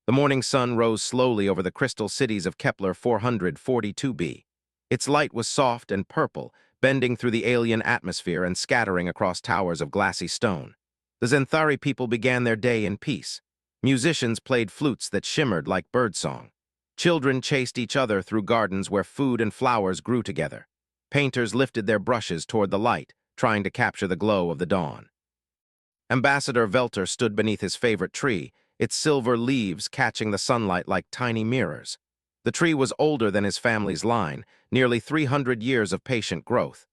The morning sun rose slowly over the crystal cities of Kepler 442b. Its light was soft and purple, bending through the alien atmosphere and scattering across towers of glassy stone. The Zenthari people began their day in peace. Musicians played flutes that shimmered like birdsong. Children chased each other through gardens where food and flowers grew together. Painters lifted their brushes toward the light, trying to capture the glow of the dawn. Ambassador Velter stood beneath his favorite tree, its silver leaves catching the sunlight like tiny mirrors. The tree was older than his family's line, nearly 300 years of patient growth.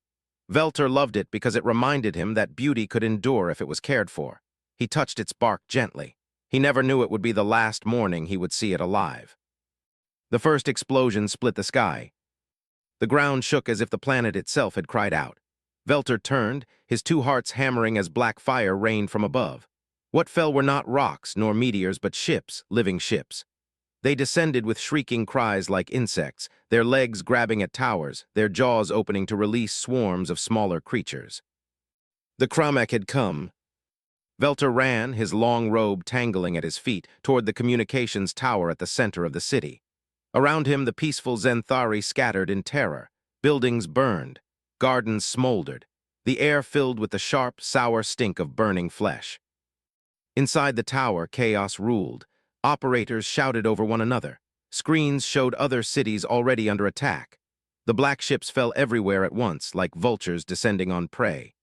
Velter loved it because it reminded him that beauty could endure if it was cared for. He touched its bark gently. He never knew it would be the last morning he would see it alive. The first explosion split the sky. The ground shook as if the planet itself had cried out. Velter turned, his two hearts hammering as black fire rained from above. What fell were not rocks nor meteors but ships, living ships. They descended with shrieking cries like insects, their legs grabbing at towers, their jaws opening to release swarms of smaller creatures. The Kramek had come. Velter ran, his long robe tangling at his feet, toward the communications tower at the center of the city. Around him, the peaceful Zenthari scattered in terror. Buildings burned. Gardens smoldered. The air filled with the sharp, sour stink of burning flesh. Inside the tower, chaos ruled. Operators shouted over one another. Screens showed other cities already under attack. The black ships fell everywhere at once, like vultures descending on prey.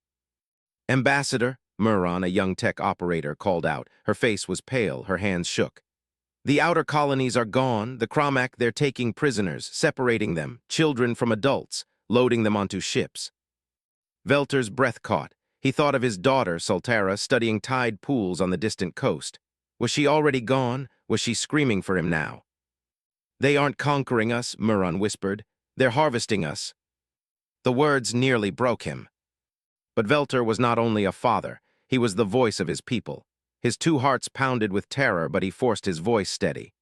"Ambassador," Muron, a young tech operator, called out. Her face was pale, her hands shook. "The outer colonies are gone. The Kramek, they're taking prisoners, separating them, children from adults, loading them onto ships." Velter's breath caught. He thought of his daughter, Sultara, studying tide pools on the distant coast. Was she already gone? Was she screaming for him now? "They aren't conquering us," Muron whispered. "They're harvesting us." The words nearly broke him. But Velter was not only a father, he was the voice of his people. His two hearts pounded with terror, but he forced his voice steady.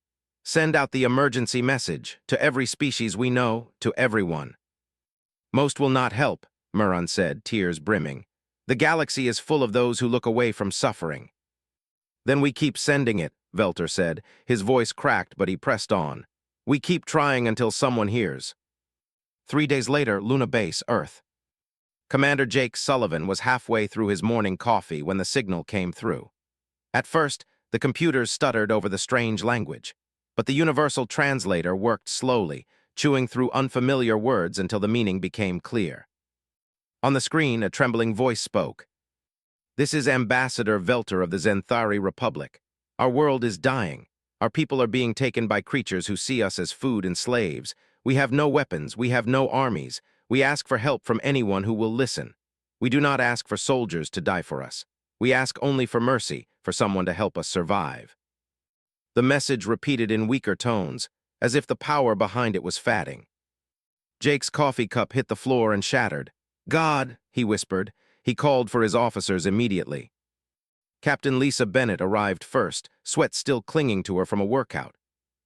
"Send out the emergency message, to every species we know, to everyone." "Most will not help," Muron said, tears brimming. "The galaxy is full of those who look away from suffering." "Then we keep sending it," Velter said. His voice cracked, but he pressed on. "We keep trying until someone hears." 3 days later, Luna Base, Earth. Commander Jake Sullivan was halfway through his morning coffee when the signal came through. At first, the computers stuttered over the strange language, but the universal translator worked slowly, chewing through unfamiliar words until the meaning became clear. On the screen, a trembling voice spoke. "This is Ambassador Velter of the Zenthari Republic. Our world is dying. Our people are being taken by creatures who see us as food and slaves. We have no weapons. We have no armies. We ask for help from anyone who will listen. We do not ask for soldiers to die for us. We ask only for mercy, for someone to help us survive." The message repeated in weaker tones, as if the power behind it was fading. Jake's coffee cup hit the floor and shattered. "God," he whispered. He called for his officers immediately. Captain Lisa Bennett arrived first, sweat still clinging to her from a workout.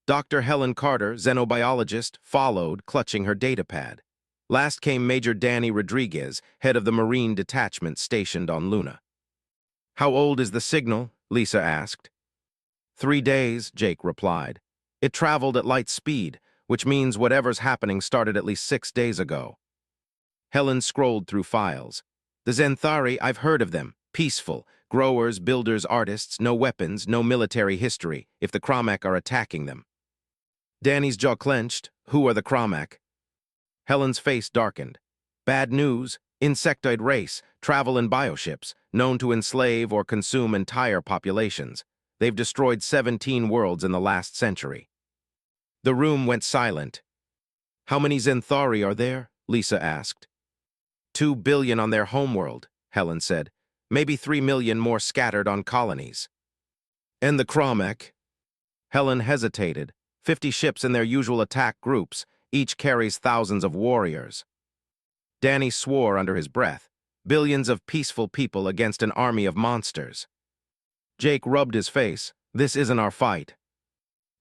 Dr. Helen Carter, xenobiologist, followed, clutching her datapad. Last came Major Danny Rodriguez, head of the Marine detachment stationed on Luna. "How old is the signal?" Lisa asked. 3 days, Jake replied. "It traveled at light speed, which means whatever's happening started at least 6 days ago." Helen scrolled through files. "The Zenthari, I've heard of them. Peaceful. Growers, builders, artists, no weapons, no military history, if the Kramek are attacking them." Danny's jaw clenched. "Who are the Kramek?" Helen's face darkened. "Bad news. Insectoid race, travel in bioships, known to enslave or consume entire populations. They've destroyed 17 worlds in the last century." The room went silent. "How many Zenthari are there?" Lisa asked. 2 billion on their homeworld," Helen said. "Maybe 3 million more scattered on colonies." "And the Kramek?" Helen hesitated. 50 ships in their usual attack groups. Each carries thousands of warriors. Danny swore under his breath. Billions of peaceful people against an army of monsters. Jake rubbed his face. "This isn't our fight."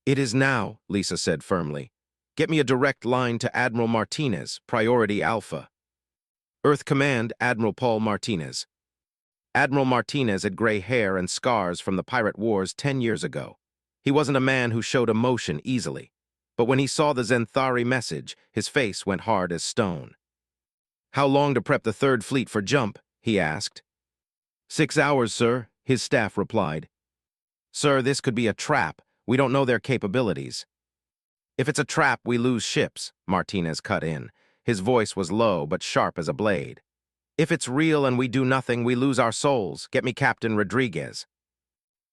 "It is now," Lisa said firmly. "Get me a direct line to Admiral Martinez, Priority Alpha." Earth Command, Admiral Paul Martinez. Admiral Martinez had gray hair and scars from the pirate wars 10 years ago. He wasn't a man who showed emotion easily. But when he saw the Zenthari message, his face went hard as stone. "How long to prep the Third Fleet for jump?" he asked. 6 hours, sir, his staff replied. "Sir, this could be a trap. We don't know their capabilities." "If it's a trap, we lose ships," Martinez cut in. His voice was low but sharp as a blade. "If it's real and we do nothing, we lose our souls. Get me Captain Rodriguez."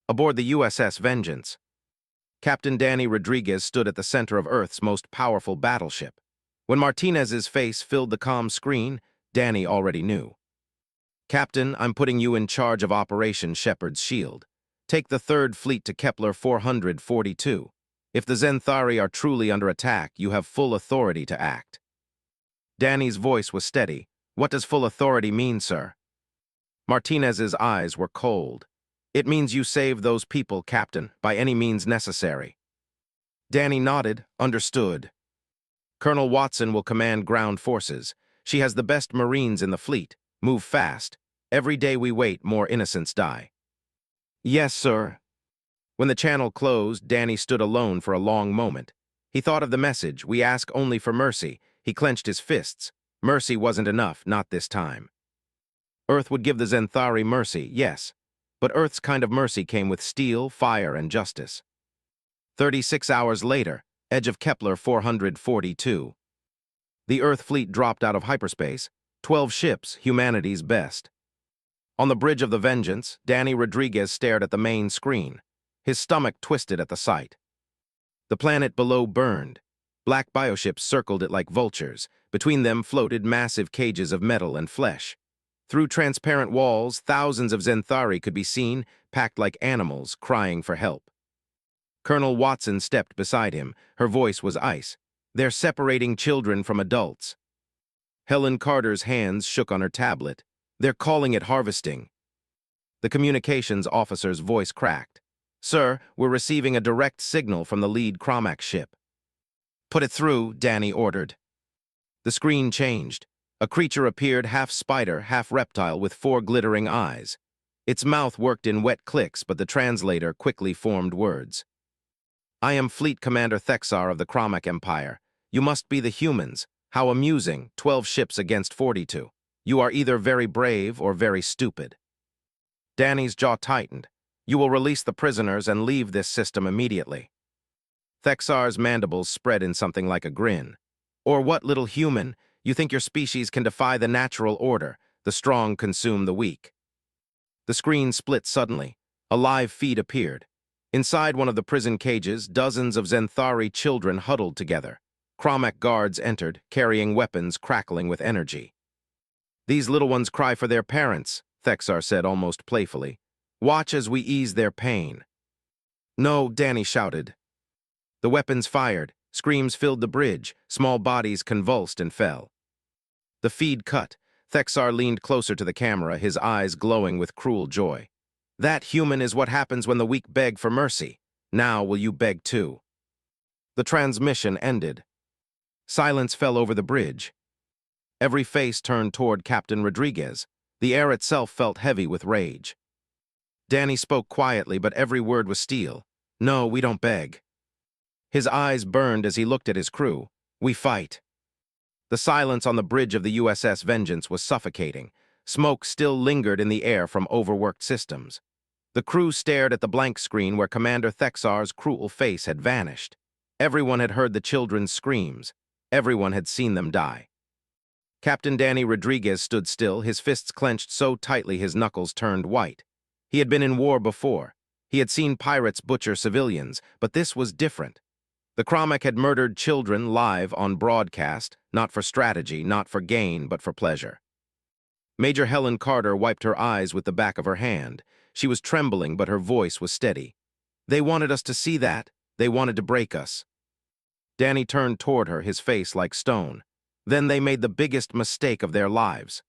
Aboard the USS Vengeance, Captain Danny Rodriguez stood at the center of Earth's most powerful battleship. When Martinez's face filled the comm screen, Danny already knew. "Captain, I'm putting you in charge of Operation Shepherd's Shield. Take the Third Fleet to Kepler 442. If the Zenthari are truly under attack, you have full authority to act." Danny's voice was steady. "What does full authority mean, sir?" Martinez's eyes were cold. "It means you save those people, Captain, by any means necessary." Danny nodded. "Understood. Colonel Watson will command ground forces. She has the best Marines in the fleet. Move fast. Every day we wait, more innocents die." "Yes, sir." When the channel closed, Danny stood alone for a long moment. He thought of the message, "We ask only for mercy." He clenched his fists. Mercy wasn't enough, not this time. Earth would give the Zenthari mercy, yes, but Earth's kind of mercy came with steel, fire, and justice. 36 hours later, edge of Kepler 442. The Earth fleet dropped out of hyperspace, 12 ships, humanity's best. On the bridge of the Vengeance, Danny Rodriguez stared at the main screen. His stomach twisted at the sight. The planet below burned. Black bioships circled it like vultures. Between them floated massive cages of metal and flesh. Through transparent walls, thousands of Zenthari could be seen, packed like animals, crying for help. Colonel Watson stepped beside him. Her voice was ice. "They're separating children from adults." Helen Carter's hands shook on her tablet. "They're calling it harvesting." The communications officer's voice cracked. "Sir, we're receiving a direct signal from the lead Cromac ship." "Put it through," Danny ordered. The screen changed. A creature appeared, half spider, half reptile, with 4 glittering eyes. Its mouth worked in wet clicks, but the translator quickly formed words. "I am Fleet Commander Thexar of the Cromac Empire. You must be the humans. How amusing, 12 ships against 42. You are either very brave or very stupid." Danny's jaw tightened. "You will release the prisoners and leave this system immediately." Thexar's mandibles spread in something like a grin. "Or what, little human? You think your species can defy the natural order? The strong consume the weak." The screen split suddenly. A live feed appeared. Inside one of the prison cages, dozens of Zenthari children huddled together. Cromac guards entered, carrying weapons crackling with energy. "These little ones cry for their parents," Thexar said almost playfully. "Watch as we ease their pain." "No," Danny shouted. The weapons fired. Screams filled the bridge. Small bodies convulsed and fell. The feed cut. Thexar leaned closer to the camera, his eyes glowing with cruel joy. "That, human, is what happens when the weak beg for mercy. Now will you beg too?" The transmission ended. Silence fell over the bridge. Every face turned toward Captain Rodriguez. The air itself felt heavy with rage. Danny spoke quietly, but every word was steel. "No, we don't beg." His eyes burned as he looked at his crew. "We fight." The silence on the bridge of the USS Vengeance was suffocating. Smoke still lingered in the air from overworked systems. The crew stared at the blank screen where Commander Thexar's cruel face had vanished. Everyone had heard the children's screams. Everyone had seen them die. Captain Danny Rodriguez stood still, his fists clenched so tightly his knuckles turned white. He had been in war before. He had seen pirates butcher civilians, but this was different. The Cromac had murdered children live on broadcast, not for strategy, not for gain, but for pleasure. Major Helen Carter wiped her eyes with the back of her hand. She was trembling, but her voice was steady. "They wanted us to see that. They wanted to break us." Danny turned toward her, his face like stone. "Then they made the biggest mistake of their lives."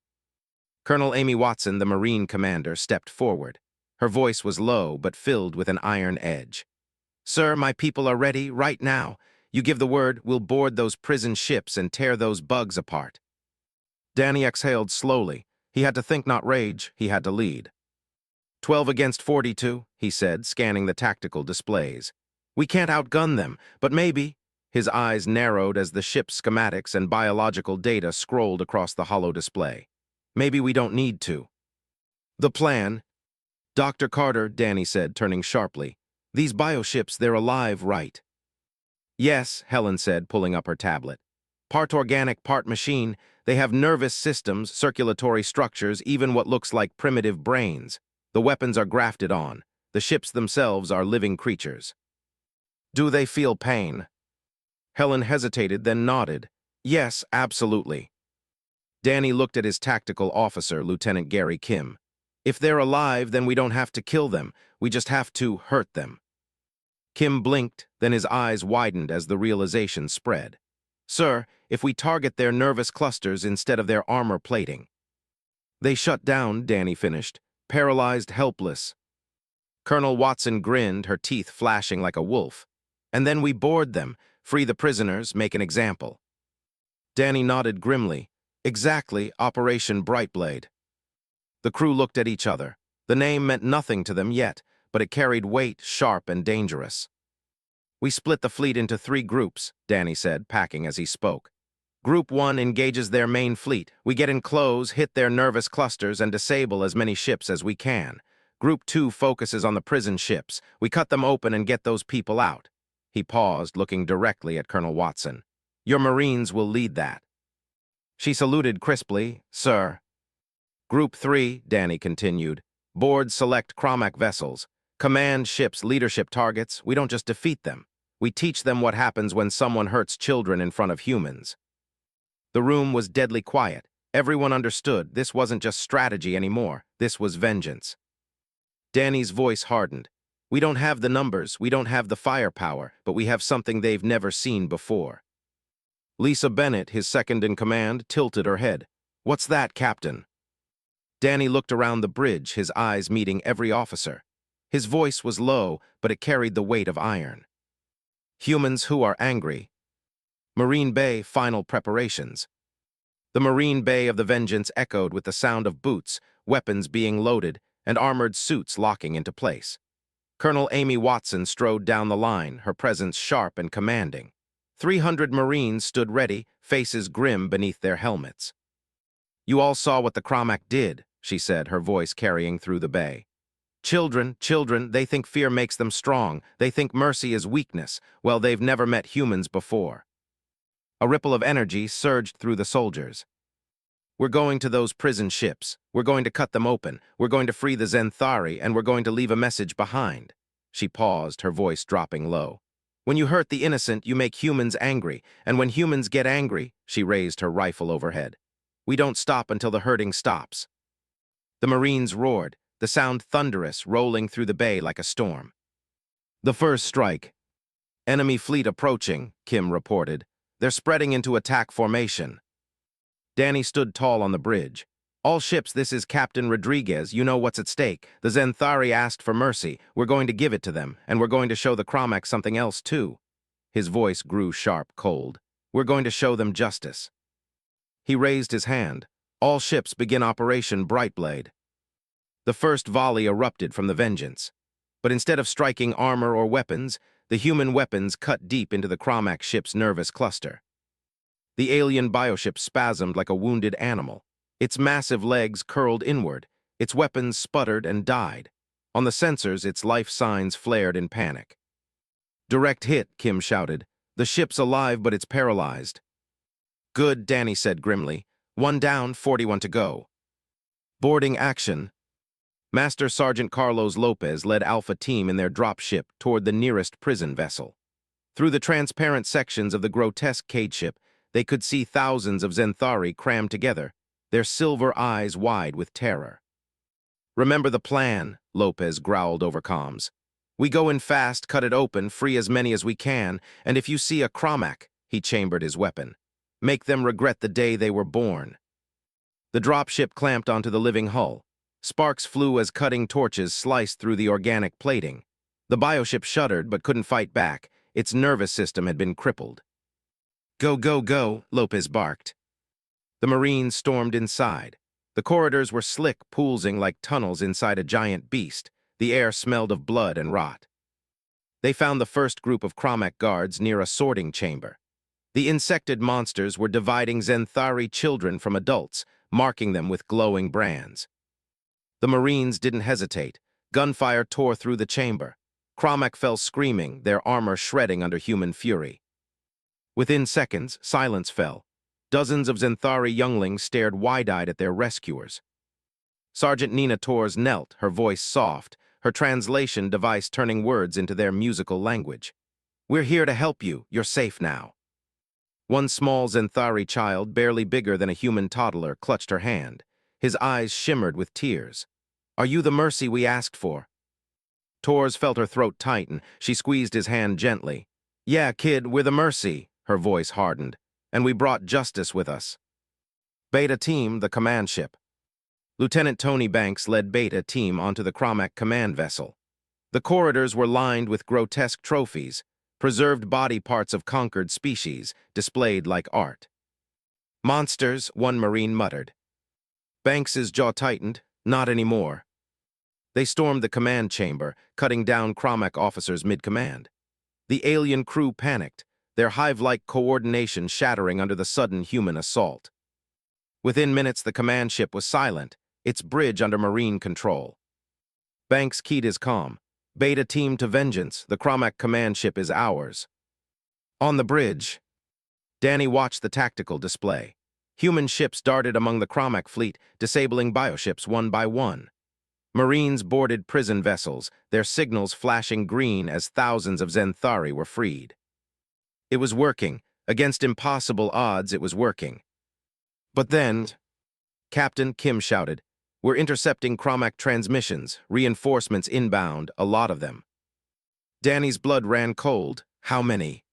Colonel Amy Watson, the Marine commander, stepped forward. Her voice was low, but filled with an iron edge. "Sir, my people are ready, right now. You give the word, we'll board those prison ships and tear those bugs apart." Danny exhaled slowly. He had to think, not rage. He had to lead. 12 against 42, he said, scanning the tactical displays. We can't outgun them, but maybe. His eyes narrowed as the ship's schematics and biological data scrolled across the hollow display. Maybe we don't need to. The plan. Dr. Carter, Danny said, turning sharply. These bioships, they're alive, right? Yes, Helen said, pulling up her tablet. Part organic, part machine. They have nervous systems, circulatory structures, even what looks like primitive brains. The weapons are grafted on. The ships themselves are living creatures. Do they feel pain? Helen hesitated, then nodded. Yes, absolutely. Danny looked at his tactical officer, Lieutenant Gary Kim. If they're alive, then we don't have to kill them. We just have to hurt them. Kim blinked, then his eyes widened as the realization spread. Sir, if we target their nervous clusters instead of their armor plating. They shut down, Danny finished, paralyzed, helpless. Colonel Watson grinned, her teeth flashing like a wolf. And then we board them, free the prisoners, make an example. Danny nodded grimly. Exactly, Operation Brightblade. The crew looked at each other. The name meant nothing to them yet, but it carried weight, sharp and dangerous. We split the fleet into 3 groups, Danny said, packing as he spoke. Group 1 engages their main fleet. We get in close, hit their nervous clusters, and disable as many ships as we can. Group 2 focuses on the prison ships. We cut them open and get those people out. He paused, looking directly at Colonel Watson. Your Marines will lead that. She saluted crisply, Sir. Group 3, Danny continued. Board select Cromac vessels. Command ships, leadership targets. We don't just defeat them. We teach them what happens when someone hurts children in front of humans. The room was deadly quiet. Everyone understood this wasn't just strategy anymore. This was vengeance. Danny's voice hardened. We don't have the numbers, we don't have the firepower, but we have something they've never seen before. Lisa Bennett, his second-in-command, tilted her head. What's that, Captain? Danny looked around the bridge, his eyes meeting every officer. His voice was low, but it carried the weight of iron. Humans who are angry. Marine Bay, final preparations. The Marine Bay of the Vengeance echoed with the sound of boots, weapons being loaded, and armored suits locking into place. Colonel Amy Watson strode down the line, her presence sharp and commanding. 300 Marines stood ready, faces grim beneath their helmets. You all saw what the Cromac did, she said, her voice carrying through the bay. Children, they think fear makes them strong. They think mercy is weakness. Well, they've never met humans before. A ripple of energy surged through the soldiers. We're going to those prison ships. We're going to cut them open. We're going to free the Zenthari, and we're going to leave a message behind. She paused, her voice dropping low. When you hurt the innocent, you make humans angry. And when humans get angry, she raised her rifle overhead. We don't stop until the hurting stops. The Marines roared, the sound thunderous, rolling through the bay like a storm. The first strike. Enemy fleet approaching, Kim reported. They're spreading into attack formation. Danny stood tall on the bridge. All ships, this is Captain Rodriguez. You know what's at stake. The Zenthari asked for mercy. We're going to give it to them, and we're going to show the Cromac something else, too. His voice grew sharp, cold. We're going to show them justice. He raised his hand. All ships begin Operation Brightblade. The first volley erupted from the Vengeance. But instead of striking armor or weapons, the human weapons cut deep into the Cromac ship's nervous cluster. The alien bioship spasmed like a wounded animal. Its massive legs curled inward. Its weapons sputtered and died. On the sensors, its life signs flared in panic. Direct hit, Kim shouted. The ship's alive, but it's paralyzed. Good, Danny said grimly. 1 down, 41 to go. Boarding action. Master Sergeant Carlos Lopez led Alpha Team in their dropship toward the nearest prison vessel. Through the transparent sections of the grotesque cage ship, they could see thousands of Zenthari crammed together, their silver eyes wide with terror. Remember the plan, Lopez growled over comms. We go in fast, cut it open, free as many as we can, and if you see a Cromac, he chambered his weapon, make them regret the day they were born. The dropship clamped onto the living hull. Sparks flew as cutting torches sliced through the organic plating. The bioship shuddered but couldn't fight back. Its nervous system had been crippled. Go, go, go, Lopez barked. The Marines stormed inside. The corridors were slick, poolsing like tunnels inside a giant beast. The air smelled of blood and rot. They found the first group of Cromac guards near a sorting chamber. The insected monsters were dividing Zenthari children from adults, marking them with glowing brands. The Marines didn't hesitate. Gunfire tore through the chamber. Cromac fell screaming, their armor shredding under human fury. Within seconds, silence fell. Dozens of Zenthari younglings stared wide-eyed at their rescuers. Sergeant Nina Torres knelt, her voice soft, her translation device turning words into their musical language. "We're here to help you. You're safe now." One small Zenthari child, barely bigger than a human toddler, clutched her hand. His eyes shimmered with tears. "Are you the mercy we asked for?" Torres felt her throat tighten. She squeezed his hand gently. "Yeah, kid, we're the mercy," her voice hardened. "And we brought justice with us." Beta Team, the command ship. Lieutenant Tony Banks led Beta Team onto the Cromac command vessel. The corridors were lined with grotesque trophies, preserved body parts of conquered species, displayed like art. "Monsters," one Marine muttered. Banks's jaw tightened. "Not anymore." They stormed the command chamber, cutting down Cromac officers mid-command. The alien crew panicked, their hive-like coordination shattering under the sudden human assault. Within minutes, the command ship was silent, its bridge under Marine control. Banks keyed his comm. "Beta Team to vengeance, the Cromac command ship is ours." On the bridge, Danny watched the tactical display. Human ships darted among the Cromac fleet, disabling bioships one by one. Marines boarded prison vessels, their signals flashing green as thousands of Zenthari were freed. It was working. Against impossible odds, it was working. But then, Captain Kim shouted, "We're intercepting Cromac transmissions, reinforcements inbound, a lot of them." Danny's blood ran cold. "How many?"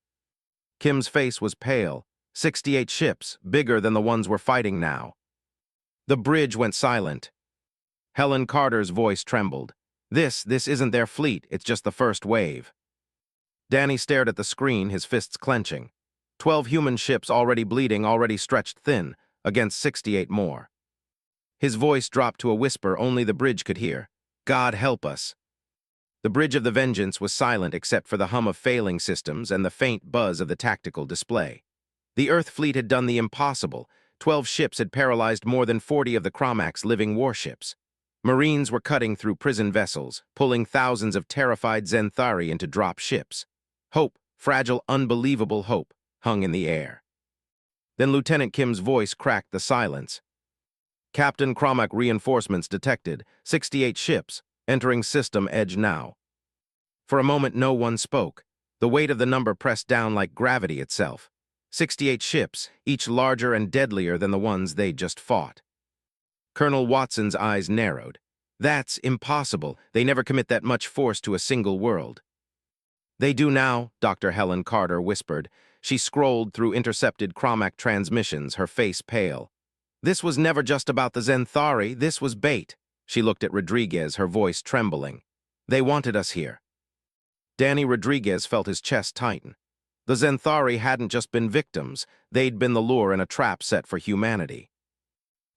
Kim's face was pale. 68 ships, bigger than the ones we're fighting now." The bridge went silent. Helen Carter's voice trembled. This isn't their fleet, it's just the first wave." Danny stared at the screen, his fists clenching. 12 human ships already bleeding, already stretched thin, against 68 more. His voice dropped to a whisper only the bridge could hear. "God help us." The bridge of the Vengeance was silent except for the hum of failing systems and the faint buzz of the tactical display. The Earth fleet had done the impossible. 12 ships had paralyzed more than 40 of the Cromac's living warships. Marines were cutting through prison vessels, pulling thousands of terrified Zenthari into drop ships. Hope, fragile, unbelievable hope, hung in the air. Then Lieutenant Kim's voice cracked the silence. "Captain, Cromac reinforcements detected. 68 ships, entering system edge now." For a moment no one spoke. The weight of the number pressed down like gravity itself. 68 ships, each larger and deadlier than the ones they'd just fought. Colonel Watson's eyes narrowed. "That's impossible. They never commit that much force to a single world." "They do now," Dr. Helen Carter whispered. She scrolled through intercepted Cromac transmissions, her face pale. "This was never just about the Zenthari, this was bait." She looked at Rodriguez, her voice trembling. "They wanted us here." Danny Rodriguez felt his chest tighten. The Zenthari hadn't just been victims, they'd been the lure in a trap set for humanity.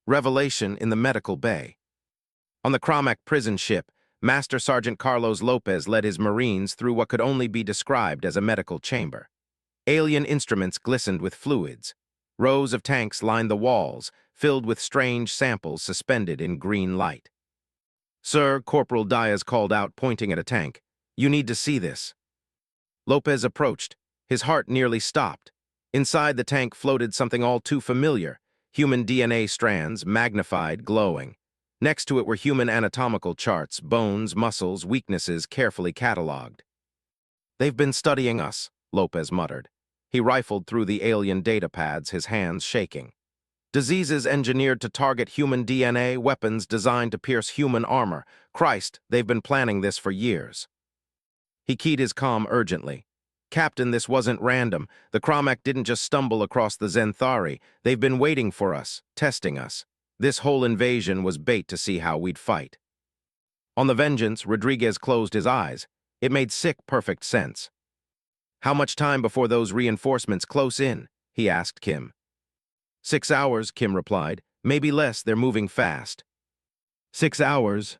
Revelation in the medical bay. On the Cromac prison ship, Master Sergeant Carlos Lopez led his Marines through what could only be described as a medical chamber. Alien instruments glistened with fluids. Rows of tanks lined the walls, filled with strange samples suspended in green light. "Sir," Corporal Diaz called out, pointing at a tank, "you need to see this." Lopez approached. His heart nearly stopped. Inside the tank floated something all too familiar. Human DNA strands, magnified, glowing. Next to it were human anatomical charts, bones, muscles, weaknesses carefully catalogued. "They've been studying us," Lopez muttered. He rifled through the alien data pads, his hands shaking. "Diseases engineered to target human DNA, weapons designed to pierce human armor. Christ, they've been planning this for years." He keyed his comm urgently. "Captain, this wasn't random. The Cromac didn't just stumble across the Zenthari. They've been waiting for us, testing us. This whole invasion was bait to see how we'd fight." On the Vengeance, Rodriguez closed his eyes. It made sick, perfect sense. "How much time before those reinforcements close in?" he asked Kim. 6 hours, Kim replied. "Maybe less, they're moving fast." 6 hours.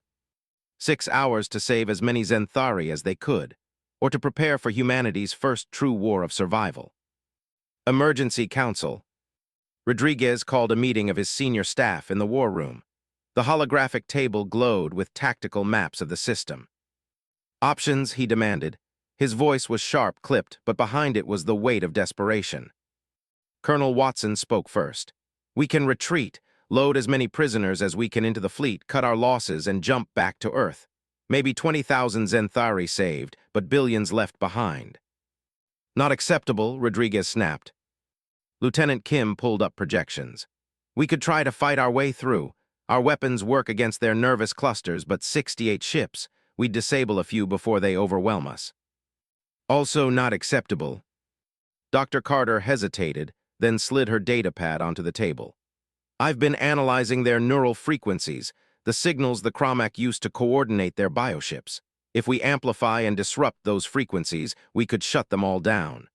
6 hours to save as many Zenthari as they could. or to prepare for humanity's first true war of survival. Emergency Council. Rodriguez called a meeting of his senior staff in the war room. The holographic table glowed with tactical maps of the system. Options, he demanded. His voice was sharp, clipped, but behind it was the weight of desperation. Colonel Watson spoke first. We can retreat, load as many prisoners as we can into the fleet, cut our losses, and jump back to Earth. Maybe 20,000 Zenthari saved, but billions left behind. Not acceptable, Rodriguez snapped. Lieutenant Kim pulled up projections. We could try to fight our way through. Our weapons work against their nervous clusters, but 68 ships. We'd disable a few before they overwhelm us. Also not acceptable. Dr. Carter hesitated, then slid her datapad onto the table. I've been analyzing their neural frequencies, the signals the Cromac used to coordinate their bioships. If we amplify and disrupt those frequencies, we could shut them all down.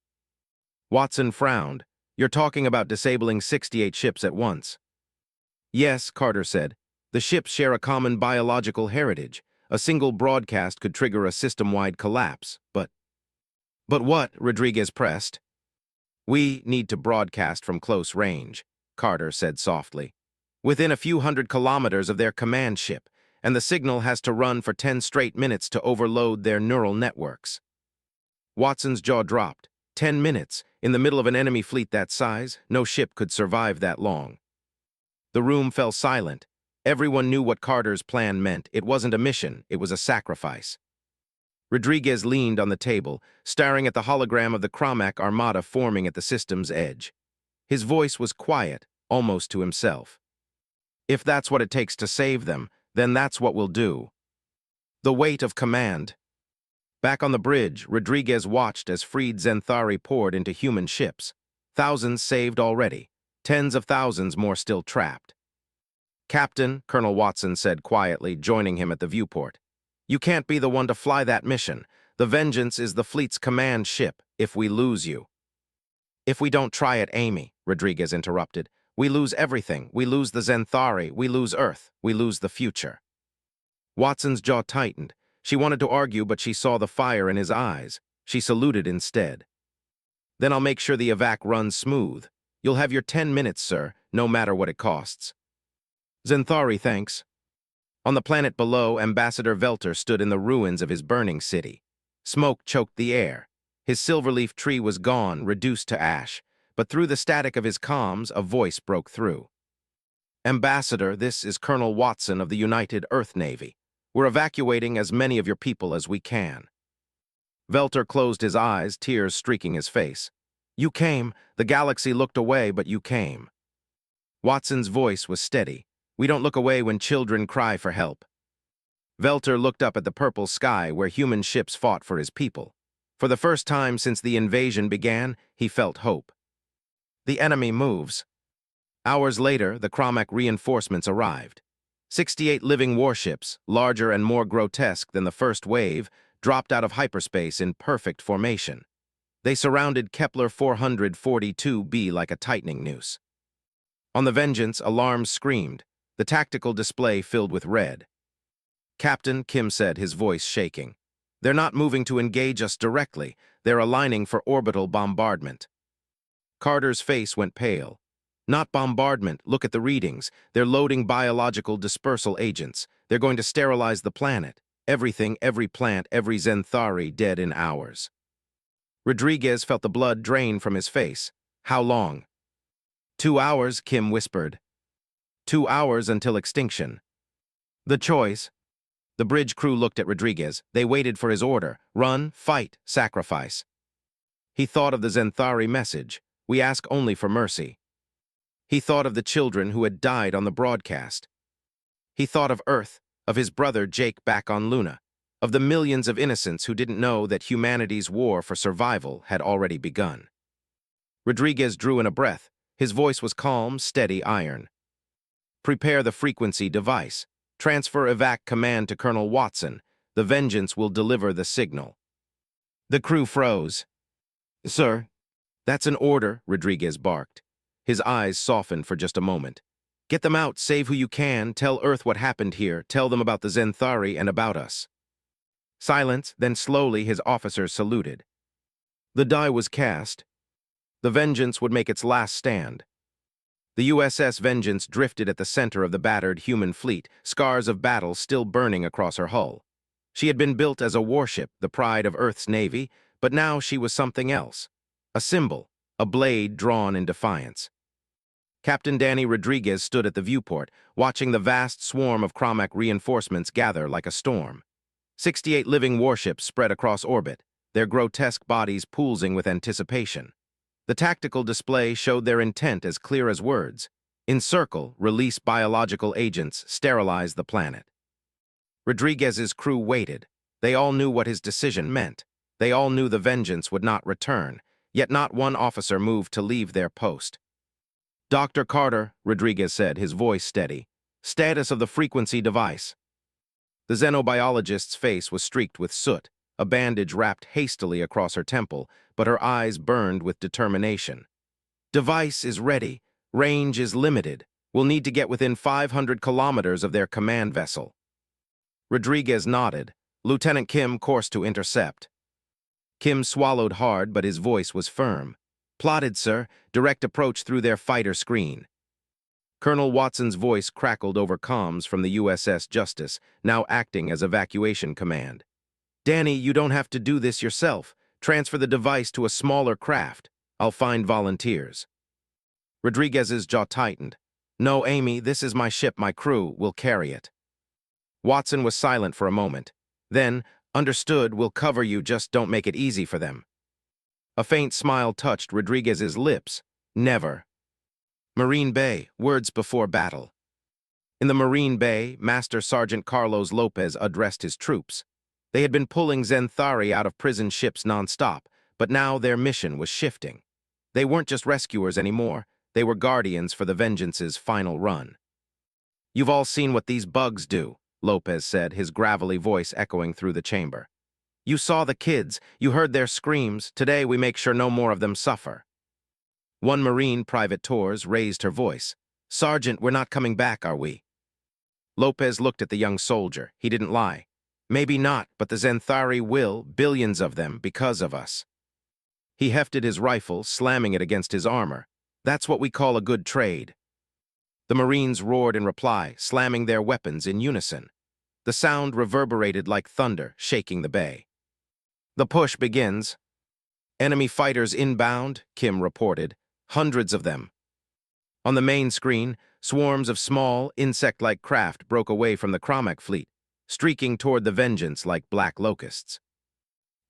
Watson frowned. You're talking about disabling 68 ships at once. Yes, Carter said. The ships share a common biological heritage. A single broadcast could trigger a system-wide collapse, but what? Rodriguez pressed. We need to broadcast from close range, Carter said softly. Within a few hundred kilometers of their command ship, and the signal has to run for 10 straight minutes to overload their neural networks. Watson's jaw dropped. 10 minutes, in the middle of an enemy fleet that size, no ship could survive that long. The room fell silent. Everyone knew what Carter's plan meant. It wasn't a mission, it was a sacrifice. Rodriguez leaned on the table, staring at the hologram of the Cromac armada forming at the system's edge. His voice was quiet, almost to himself. If that's what it takes to save them, then that's what we'll do. The weight of command. Back on the bridge, Rodriguez watched as freed Zenthari poured into human ships. Thousands saved already, tens of thousands more still trapped. Captain, Colonel Watson said quietly, joining him at the viewport. You can't be the one to fly that mission. The Vengeance is the fleet's command ship, if we lose you. If we don't try it, Amy, Rodriguez interrupted. We lose everything. We lose the Zenthari. We lose Earth. We lose the future. Watson's jaw tightened. She wanted to argue, but she saw the fire in his eyes. She saluted instead. Then I'll make sure the evac runs smooth. You'll have your 10 minutes, sir, no matter what it costs. Zenthari, thanks. On the planet below, Ambassador Velter stood in the ruins of his burning city. Smoke choked the air. His silverleaf tree was gone, reduced to ash, but through the static of his comms, a voice broke through. Ambassador, this is Colonel Watson of the United Earth Navy. We're evacuating as many of your people as we can. Velter closed his eyes, tears streaking his face. You came. The galaxy looked away, but you came. Watson's voice was steady. We don't look away when children cry for help. Velter looked up at the purple sky where human ships fought for his people. For the first time since the invasion began, he felt hope. The enemy moves. Hours later, the Cromac reinforcements arrived. 68 living warships, larger and more grotesque than the first wave, dropped out of hyperspace in perfect formation. They surrounded Kepler 442b like a tightening noose. On the Vengeance, alarms screamed. The tactical display filled with red. Captain, Kim said, his voice shaking. They're not moving to engage us directly. They're aligning for orbital bombardment. Carter's face went pale. Not bombardment. Look at the readings. They're loading biological dispersal agents. They're going to sterilize the planet. Everything, every plant, every Zenthari dead in hours. Rodriguez felt the blood drain from his face. How long? 2 hours, Kim whispered. 2 hours until extinction. The choice. The bridge crew looked at Rodriguez. They waited for his order. Run, fight, sacrifice. He thought of the Zenthari message. We ask only for mercy. He thought of the children who had died on the broadcast. He thought of Earth, of his brother Jake back on Luna, of the millions of innocents who didn't know that humanity's war for survival had already begun. Rodriguez drew in a breath. His voice was calm, steady iron. Prepare the frequency device. Transfer evac command to Colonel Watson. The Vengeance will deliver the signal. The crew froze. Sir, that's an order, Rodriguez barked. His eyes softened for just a moment. Get them out, save who you can, tell Earth what happened here, tell them about the Zenthari and about us. Silence, then slowly his officers saluted. The die was cast. The Vengeance would make its last stand. The USS Vengeance drifted at the center of the battered human fleet, scars of battle still burning across her hull. She had been built as a warship, the pride of Earth's Navy, but now she was something else. A symbol, a blade drawn in defiance. Captain Danny Rodriguez stood at the viewport, watching the vast swarm of Cromac reinforcements gather like a storm. 68 living warships spread across orbit, their grotesque bodies pulsing with anticipation. The tactical display showed their intent as clear as words. Encircle, release biological agents, sterilize the planet. Rodriguez's crew waited. They all knew what his decision meant. They all knew the Vengeance would not return, yet not one officer moved to leave their post. "Dr. Carter," Rodriguez said, his voice steady. "Status of the frequency device." The xenobiologist's face was streaked with soot. A bandage wrapped hastily across her temple, but her eyes burned with determination. "Device is ready. Range is limited. We'll need to get within 500 kilometers of their command vessel." Rodriguez nodded. Lieutenant Kim coursed to intercept. Kim swallowed hard, but his voice was firm. "Plotted, sir. Direct approach through their fighter screen." Colonel Watson's voice crackled over comms from the USS Justice, now acting as evacuation command. "Danny, you don't have to do this yourself. Transfer the device to a smaller craft. I'll find volunteers." Rodriguez's jaw tightened. "No, Amy, this is my ship, my crew. We'll carry it." Watson was silent for a moment. Then, "Understood, we'll cover you, just don't make it easy for them." A faint smile touched Rodriguez's lips. "Never." Marine Bay, words before battle. In the Marine Bay, Master Sergeant Carlos Lopez addressed his troops. They had been pulling Zenthari out of prison ships non-stop, but now their mission was shifting. They weren't just rescuers anymore, they were guardians for the Vengeance's final run. "You've all seen what these bugs do," Lopez said, his gravelly voice echoing through the chamber. "You saw the kids, you heard their screams. Today we make sure no more of them suffer." One Marine, Private Torres, raised her voice. "Sergeant, we're not coming back, are we?" Lopez looked at the young soldier. He didn't lie. "Maybe not, but the Zenthari will, billions of them, because of us." He hefted his rifle, slamming it against his armor. "That's what we call a good trade." The Marines roared in reply, slamming their weapons in unison. The sound reverberated like thunder, shaking the bay. "The push begins." "Enemy fighters inbound," Kim reported. "Hundreds of them." On the main screen, swarms of small, insect-like craft broke away from the Cromac fleet, streaking toward the Vengeance like black locusts.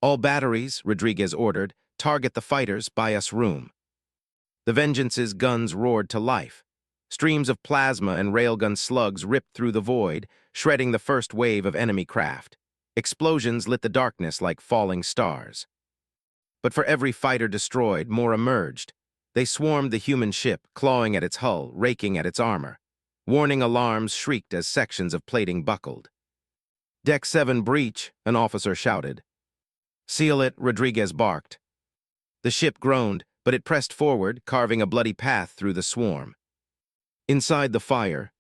"All batteries," Rodriguez ordered, "target the fighters, buy us room." The Vengeance's guns roared to life. Streams of plasma and railgun slugs ripped through the void, shredding the first wave of enemy craft. Explosions lit the darkness like falling stars. But for every fighter destroyed, more emerged. They swarmed the human ship, clawing at its hull, raking at its armor. Warning alarms shrieked as sections of plating buckled. "Deck 7 breach," an officer shouted. "Seal it," Rodriguez barked. The ship groaned, but it pressed forward, carving a bloody path through the swarm. Inside the fire,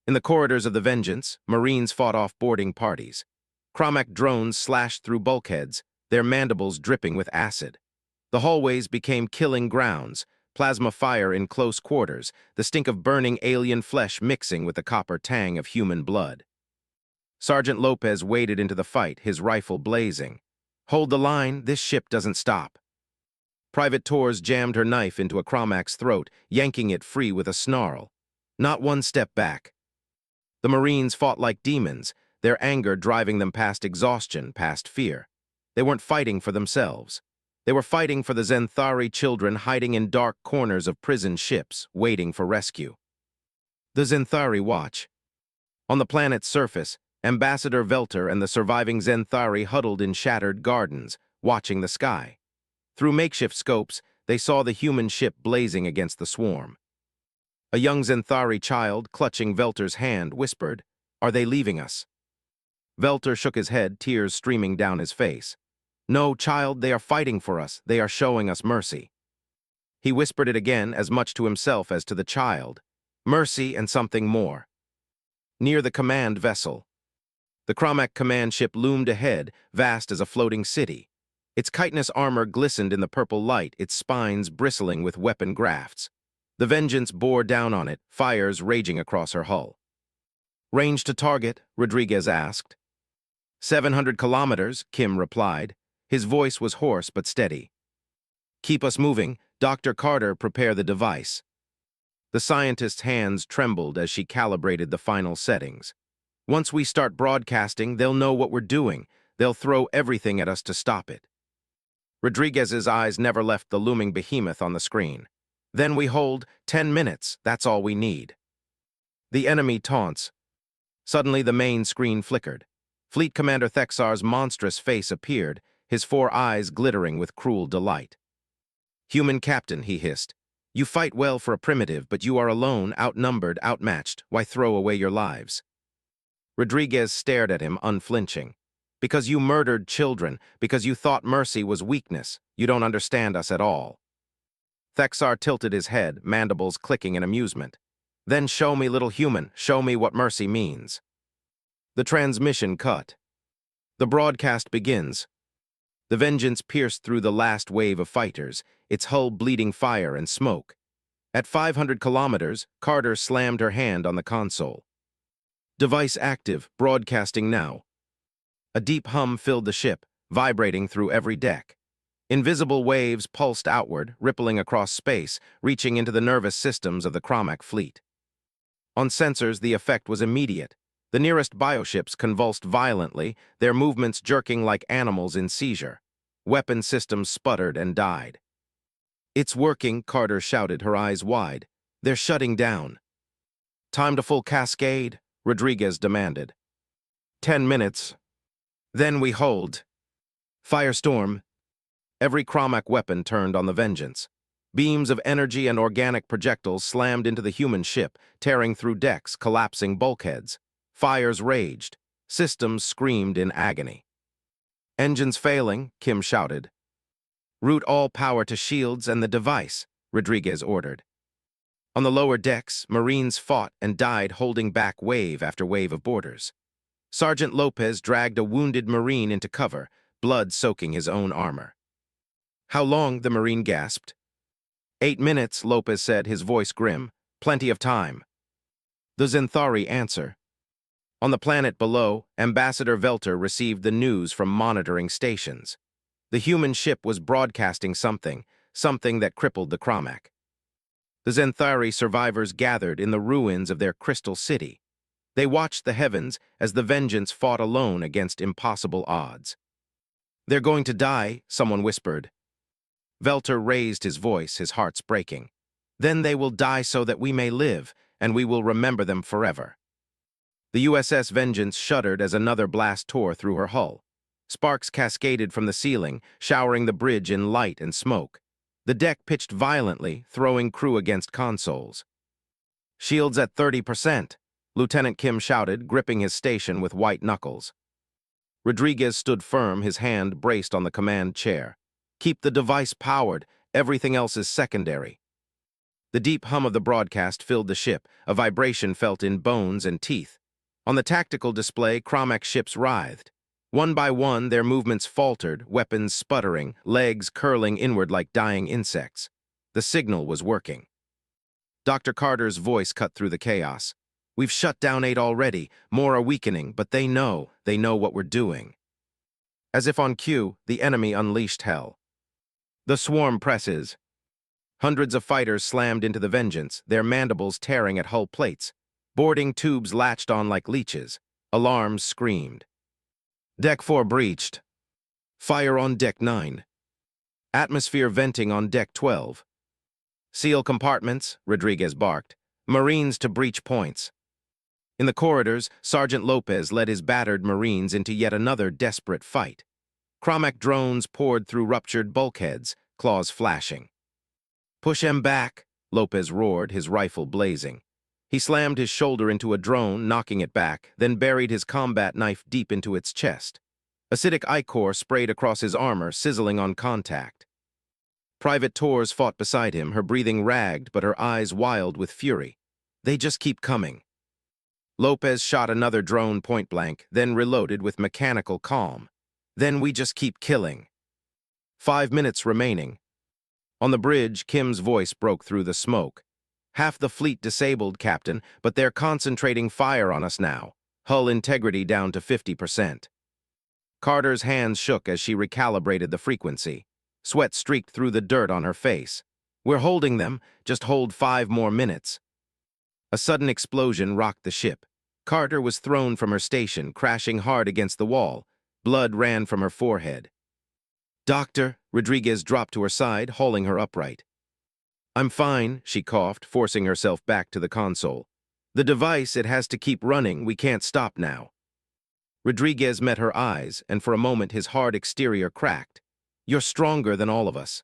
in the corridors of the Vengeance, Marines fought off boarding parties. Cromac drones slashed through bulkheads, their mandibles dripping with acid. The hallways became killing grounds, plasma fire in close quarters, the stink of burning alien flesh mixing with the copper tang of human blood. Sergeant Lopez waded into the fight, his rifle blazing. "Hold the line, this ship doesn't stop." Private Torres jammed her knife into a Cromac's throat, yanking it free with a snarl. Not one step back. The Marines fought like demons, their anger driving them past exhaustion, past fear. They weren't fighting for themselves. They were fighting for the Zenthari children hiding in dark corners of prison ships, waiting for rescue. The Zenthari watch. On the planet's surface, Ambassador Velter and the surviving Zenthari huddled in shattered gardens, watching the sky. Through makeshift scopes, they saw the human ship blazing against the swarm. A young Zenthari child, clutching Velter's hand, whispered, "Are they leaving us?" Velter shook his head, tears streaming down his face. "No, child, they are fighting for us. They are showing us mercy." He whispered it again, as much to himself as to the child. Mercy and something more. Near the command vessel, The Cromac command ship loomed ahead, vast as a floating city. Its chitinous armor glistened in the purple light, its spines bristling with weapon grafts. The Vengeance bore down on it, fires raging across her hull. "Range to target?" Rodriguez asked. 700 kilometers, Kim replied. His voice was hoarse but steady. "Keep us moving. Dr. Carter, prepare the device." The scientist's hands trembled as she calibrated the final settings. "Once we start broadcasting, they'll know what we're doing. They'll throw everything at us to stop it." Rodriguez's eyes never left the looming behemoth on the screen. "Then we hold 10 minutes. That's all we need." The enemy taunts. Suddenly the main screen flickered. Fleet Commander Thexar's monstrous face appeared, his 4 eyes glittering with cruel delight. "Human captain," he hissed. "You fight well for a primitive, but you are alone, outnumbered, outmatched. Why throw away your lives?" Rodriguez stared at him, unflinching. "Because you murdered children, because you thought mercy was weakness. You don't understand us at all." Thexar tilted his head, mandibles clicking in amusement. "Then show me, little human, show me what mercy means." The transmission cut. The broadcast begins. The Vengeance pierced through the last wave of fighters, its hull bleeding fire and smoke. At 500 kilometers, Carter slammed her hand on the console. "Device active, broadcasting now." A deep hum filled the ship, vibrating through every deck. Invisible waves pulsed outward, rippling across space, reaching into the nervous systems of the Cromac fleet. On sensors, the effect was immediate. The nearest bioships convulsed violently, their movements jerking like animals in seizure. Weapon systems sputtered and died. "It's working," Carter shouted, her eyes wide. "They're shutting down." "Time to full cascade," Rodriguez demanded. 10 minutes. Then we hold. Firestorm. Every Cromac weapon turned on the Vengeance. Beams of energy and organic projectiles slammed into the human ship, tearing through decks, collapsing bulkheads. Fires raged. Systems screamed in agony. "Engines failing," Kim shouted. "Route all power to shields and the device," Rodriguez ordered. On the lower decks, Marines fought and died, holding back wave after wave of boarders. Sergeant Lopez dragged a wounded Marine into cover, blood soaking his own armor. "How long?" the Marine gasped. 8 minutes, Lopez said, his voice grim. "Plenty of time." The Zenthari answer. On the planet below, Ambassador Velter received the news from monitoring stations. The human ship was broadcasting something that crippled the Cromac. The Zenthari survivors gathered in the ruins of their crystal city. They watched the heavens as the Vengeance fought alone against impossible odds. "They're going to die," someone whispered. Velter raised his voice, his heart's breaking. "Then they will die so that we may live, and we will remember them forever." The USS Vengeance shuddered as another blast tore through her hull. Sparks cascaded from the ceiling, showering the bridge in light and smoke. The deck pitched violently, throwing crew against consoles. "Shields at 30%, Lieutenant Kim shouted, gripping his station with white knuckles. Rodriguez stood firm, his hand braced on the command chair. "Keep the device powered. Everything else is secondary." The deep hum of the broadcast filled the ship, a vibration felt in bones and teeth. On the tactical display, Cromac ships writhed. One by one, their movements faltered, weapons sputtering, legs curling inward like dying insects. The signal was working. Dr. Carter's voice cut through the chaos. "We've shut down 8 already. More are weakening, but they know what we're doing." As if on cue, the enemy unleashed hell. The swarm presses. Hundreds of fighters slammed into the Vengeance, their mandibles tearing at hull plates. Boarding tubes latched on like leeches. Alarms screamed. "Deck 4 breached. Fire on Deck 9. Atmosphere venting on Deck 12. Seal compartments," Rodriguez barked. "Marines to breach points." In the corridors, Sergeant Lopez led his battered Marines into yet another desperate fight. Cromac drones poured through ruptured bulkheads, claws flashing. "Push him back," Lopez roared, his rifle blazing. He slammed his shoulder into a drone, knocking it back, then buried his combat knife deep into its chest. Acidic ichor sprayed across his armor, sizzling on contact. Private Torres fought beside him, her breathing ragged but her eyes wild with fury. "They just keep coming." Lopez shot another drone point-blank, then reloaded with mechanical calm. Then we just keep killing. 5 minutes remaining. On the bridge, Kim's voice broke through the smoke. Half the fleet disabled, Captain, but they're concentrating fire on us now. Hull integrity down to 50%. Carter's hands shook as she recalibrated the frequency. Sweat streaked through the dirt on her face. We're holding them, just hold 5 more minutes. A sudden explosion rocked the ship. Carter was thrown from her station, crashing hard against the wall. Blood ran from her forehead. Doctor, Rodriguez dropped to her side, hauling her upright. I'm fine, she coughed, forcing herself back to the console. The device, it has to keep running, we can't stop now. Rodriguez met her eyes, and for a moment his hard exterior cracked. You're stronger than all of us.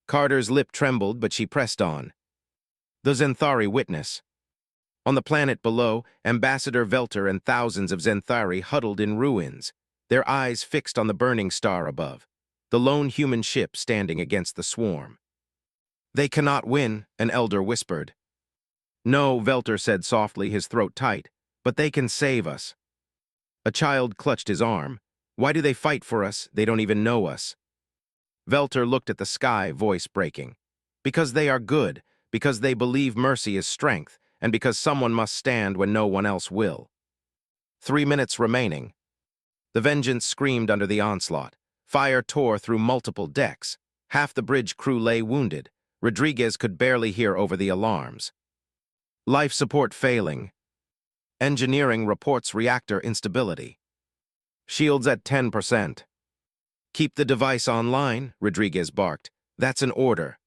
Carter's lip trembled, but she pressed on. The Zenthari witness. On the planet below, Ambassador Velter and thousands of Zenthari huddled in ruins, their eyes fixed on the burning star above, the lone human ship standing against the swarm. They cannot win, an elder whispered. No, Velter said softly, his throat tight, but they can save us. A child clutched his arm. Why do they fight for us? They don't even know us. Velter looked at the sky, voice breaking. Because they are good, because they believe mercy is strength, and because someone must stand when no one else will. 3 minutes remaining. The Vengeance screamed under the onslaught. Fire tore through multiple decks. Half the bridge crew lay wounded. Rodriguez could barely hear over the alarms. Life support failing. Engineering reports reactor instability. Shields at 10%. Keep the device online, Rodriguez barked. That's an order.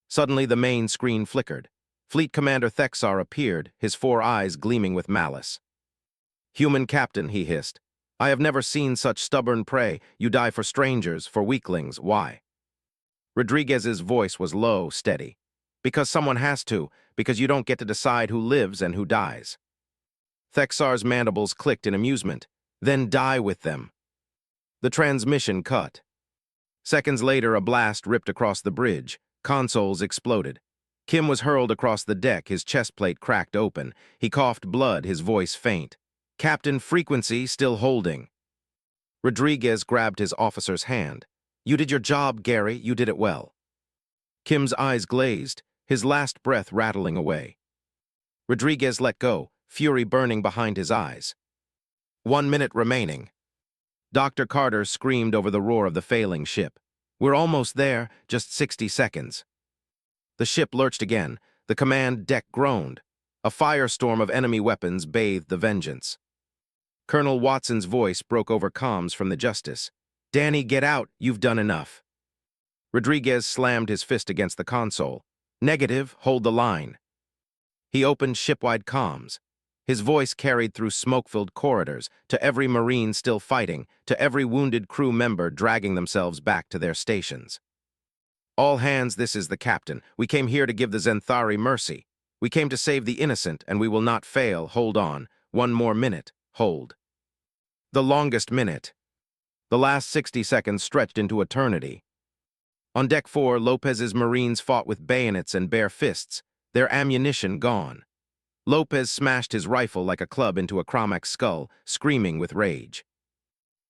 Suddenly the main screen flickered. Fleet Commander Thexar appeared, his 4 eyes gleaming with malice. Human captain, he hissed. I have never seen such stubborn prey. You die for strangers, for weaklings. Why? Rodriguez's voice was low, steady. Because someone has to, because you don't get to decide who lives and who dies. Thexar's mandibles clicked in amusement. Then die with them. The transmission cut. Seconds later, a blast ripped across the bridge. Consoles exploded. Kim was hurled across the deck, his chest plate cracked open. He coughed blood, his voice faint. Captain, frequency still holding. Rodriguez grabbed his officer's hand. You did your job, Gary. You did it well. Kim's eyes glazed, his last breath rattling away. Rodriguez let go, fury burning behind his eyes. 1 minute remaining. Dr. Carter screamed over the roar of the failing ship. We're almost there, just 60 seconds. The ship lurched again. The command deck groaned. A firestorm of enemy weapons bathed the Vengeance. Colonel Watson's voice broke over comms from the Justice. Danny, get out. You've done enough. Rodriguez slammed his fist against the console. Negative, hold the line. He opened shipwide comms. His voice carried through smoke-filled corridors, to every Marine still fighting, to every wounded crew member dragging themselves back to their stations. All hands, this is the captain. We came here to give the Zenthari mercy. We came to save the innocent, and we will not fail. Hold on. 1 more minute. Hold. The longest minute. The last 60 seconds stretched into eternity. On Deck 4, Lopez's Marines fought with bayonets and bare fists, their ammunition gone. Lopez smashed his rifle like a club into a Cromac's skull, screaming with rage.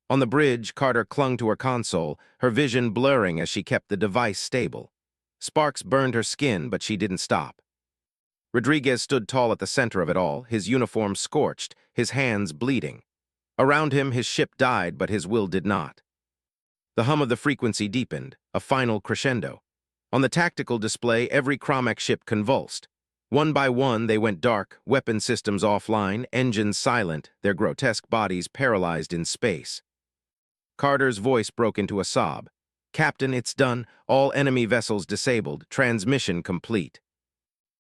On the bridge, Carter clung to her console, her vision blurring as she kept the device stable. Sparks burned her skin, but she didn't stop. Rodriguez stood tall at the center of it all, his uniform scorched, his hands bleeding. Around him, his ship died, but his will did not. The hum of the frequency deepened, a final crescendo. On the tactical display, every Cromac ship convulsed. One by one, they went dark, weapon systems offline, engines silent, their grotesque bodies paralyzed in space. Carter's voice broke into a sob. Captain, it's done. All enemy vessels disabled. Transmission complete.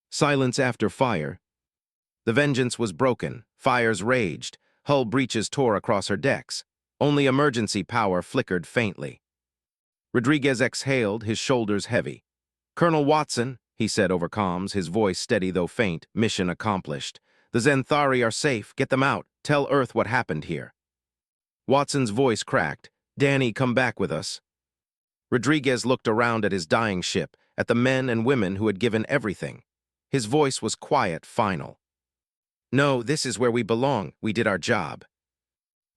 Silence after fire. The Vengeance was broken. Fires raged. Hull breaches tore across her decks. Only emergency power flickered faintly. Rodriguez exhaled, his shoulders heavy. Colonel Watson, he said over comms, his voice steady though faint, mission accomplished. The Zenthari are safe. Get them out. Tell Earth what happened here. Watson's voice cracked. Danny, come back with us. Rodriguez looked around at his dying ship, at the men and women who had given everything. His voice was quiet, final. No, this is where we belong. We did our job.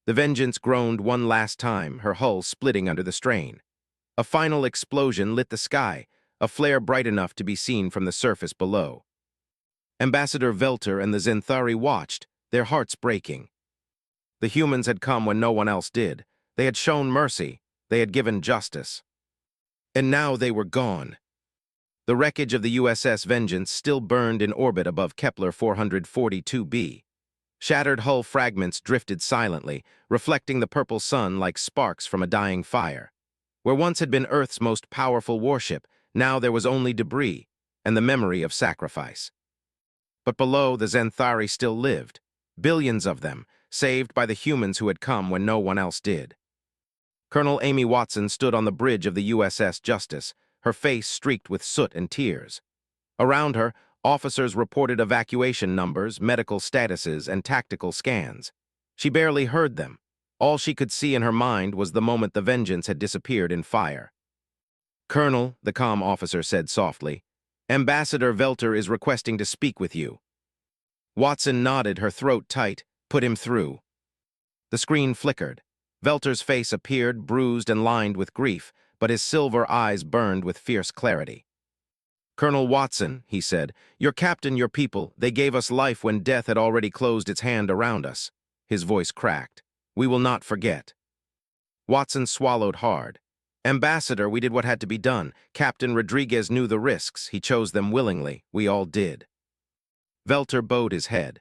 The Vengeance groaned one last time, her hull splitting under the strain. A final explosion lit the sky, a flare bright enough to be seen from the surface below. Ambassador Velter and the Zenthari watched, their hearts breaking. The humans had come when no one else did. They had shown mercy. They had given justice. And now they were gone. The wreckage of the USS Vengeance still burned in orbit above Kepler 442b. Shattered hull fragments drifted silently, reflecting the purple sun like sparks from a dying fire. Where once had been Earth's most powerful warship, now there was only debris and the memory of sacrifice. But below, the Zenthari still lived, billions of them, saved by the humans who had come when no one else did. Colonel Amy Watson stood on the bridge of the USS Justice, her face streaked with soot and tears. Around her, officers reported evacuation numbers, medical statuses, and tactical scans. She barely heard them. All she could see in her mind was the moment the Vengeance had disappeared in fire. "Colonel," the comm officer said softly, "Ambassador Velter is requesting to speak with you." Watson nodded, her throat tight. "Put him through." The screen flickered. Velter's face appeared, bruised and lined with grief, but his silver eyes burned with fierce clarity. "Colonel Watson," he said, "your captain, your people, they gave us life when death had already closed its hand around us." His voice cracked. "We will not forget." Watson swallowed hard. "Ambassador, we did what had to be done. Captain Rodriguez knew the risks. He chose them willingly. We all did." Velter bowed his head.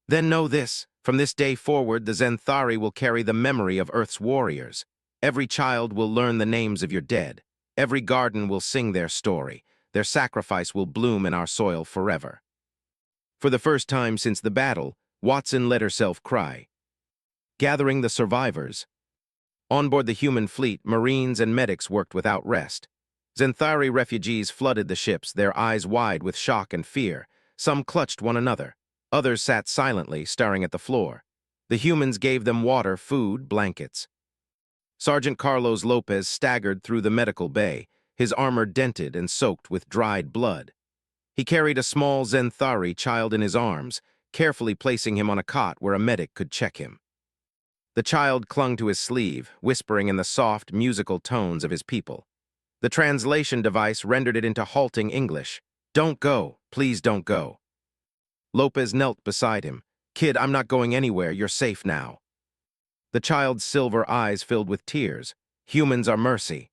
"Then know this. From this day forward, the Zenthari will carry the memory of Earth's warriors. Every child will learn the names of your dead. Every garden will sing their story. Their sacrifice will bloom in our soil forever." For the first time since the battle, Watson let herself cry. Gathering the survivors. On board the human fleet, Marines and medics worked without rest. Zenthari refugees flooded the ships, their eyes wide with shock and fear. Some clutched one another. Others sat silently, staring at the floor. The humans gave them water, food, blankets. Sergeant Carlos Lopez staggered through the medical bay, his armor dented and soaked with dried blood. He carried a small Zenthari child in his arms, carefully placing him on a cot where a medic could check him. The child clung to his sleeve, whispering in the soft, musical tones of his people. The translation device rendered it into halting English. "Don't go. Please don't go." Lopez knelt beside him. "Kid, I'm not going anywhere. You're safe now." The child's silver eyes filled with tears. "Humans are mercy."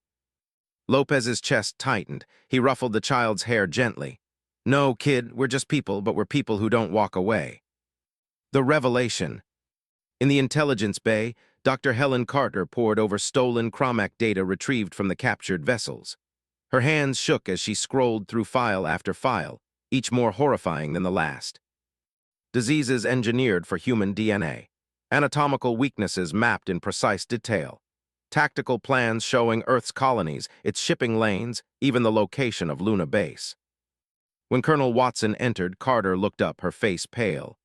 Lopez's chest tightened. He ruffled the child's hair gently. "No, kid, we're just people, but we're people who don't walk away." The revelation. In the intelligence bay, Dr. Helen Carter pored over stolen Chromac data retrieved from the captured vessels. Her hands shook as she scrolled through file after file, each more horrifying than the last. Diseases engineered for human DNA. Anatomical weaknesses mapped in precise detail. Tactical plans showing Earth's colonies, its shipping lanes, even the location of Luna Base. When Colonel Watson entered, Carter looked up, her face pale.